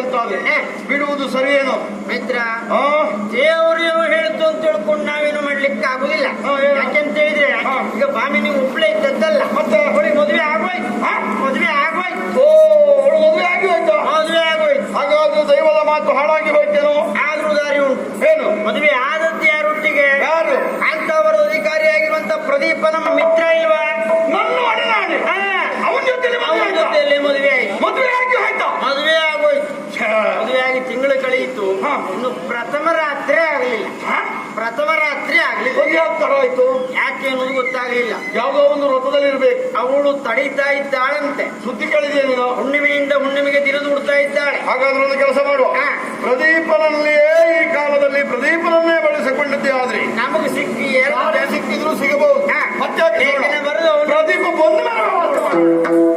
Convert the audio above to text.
ಅಂತಾದ್ರೆ ಬಿಡುವುದು ಸರಿಯೇನು ಮಿತ್ರ? ದೇವರು ಹೇಳ್ತು ಅಂತ ತಿಳ್ಕೊಂಡು ನಾವೇನು ಮಾಡ್ಲಿಕ್ಕೆ ಆಗುದಿಲ್ಲ. ಯಾಕೆಂತ ಹೇಳಿದ್ರೆ ಈಗ ಬಾಮಿ ನೀವು ಒಬ್ಳೆ ಇದ್ದದ್ದಲ್ಲ, ಮತ್ತೆ ಅವಳಿಗೆ ಮದುವೆ ಆಗೋಯ್ತು. ಮದುವೆ ಆಗೋಯ್ತು. ಮದುವೆ ಆಗಿ ಹೋಯ್ತು. ಮದುವೆ ಆಗೋಯ್ತು. ಹಾಗಾದ್ರೂ ದೈವದ ಮಾತು ಹಾಳಾಗಿ ಹೋಯ್ತೇನೋ? ಆದ್ರೂ ದಾರಿ ಉಂಟು. ಏನು ಮದುವೆ ಆದದ್ದು ಯಾರೊಟ್ಟಿಗೆ? ಯಾರು? ಕಾಂತಾವರ ಅಧಿಕಾರಿಯಾಗಿರುವಂತ ಪ್ರದೀಪ ನಮ್ಮ ಮಿತ್ರ ಇಲ್ವಾ? ನನ್ನ ಒಡನಾಡಿ ಅವನ ಜೊತೆಯಲ್ಲಿ ಮದುವೆ ಆಯ್ತು. ಮದುವೆ ಆಗಿ ಹೋಯ್ತಾ? ಮದುವೆ ಆಗೋಯ್ತು. ಮದುವೆ ಆಗಿ ತಿಂಗಳು ಕಳೆಯಿತು. ಇನ್ನು ಪ್ರಥಮ ರಾತ್ರಿ ಆಗಲಿಲ್ಲ. ಪ್ರಥಮ ರಾತ್ರಿ ಆಗ್ಲಿಲ್ಲ. ಯಾಕೆ ಆಯ್ತು? ಯಾಕೆ ಅನ್ನೋದು ಗೊತ್ತಾಗ್ಲಿಲ್ಲ. ಯಾವುದೋ ಒಂದು ವ್ರತದಲ್ಲಿ ಇರ್ಬೇಕು. ಅವಳು ತಡೀತಾ ಇದ್ದಾಳಂತೆ. ಸುದ್ದಿ ಕೇಳಿದೆ ನೀನು? ಹುಣ್ಣಿಮೆಯಿಂದ ಹುಣ್ಣಿಮೆಗೆ ತಿರುದು ಬಿಡ್ತಾ ಇದ್ದಾಳೆ. ಹಾಗಾದ್ರೆ ಒಂದು ಕೆಲಸ ಮಾಡುವ, ಪ್ರದೀಪನಲ್ಲಿಯೇ ಈ ಕಾಲದಲ್ಲಿ ಪ್ರದೀಪನನ್ನೇ ಬಳಸಿಕೊಂಡಿದ್ದೆ ಆದ್ರೆ ನಮಗೆ ಸಿಕ್ಕಿ ಸಿಕ್ಕಿದ್ರು ಸಿಗಬಹುದು. ಮತ್ತೆ ಬರೆದು ಪ್ರದೀಪ ಬಂದ ಮೇಲೆ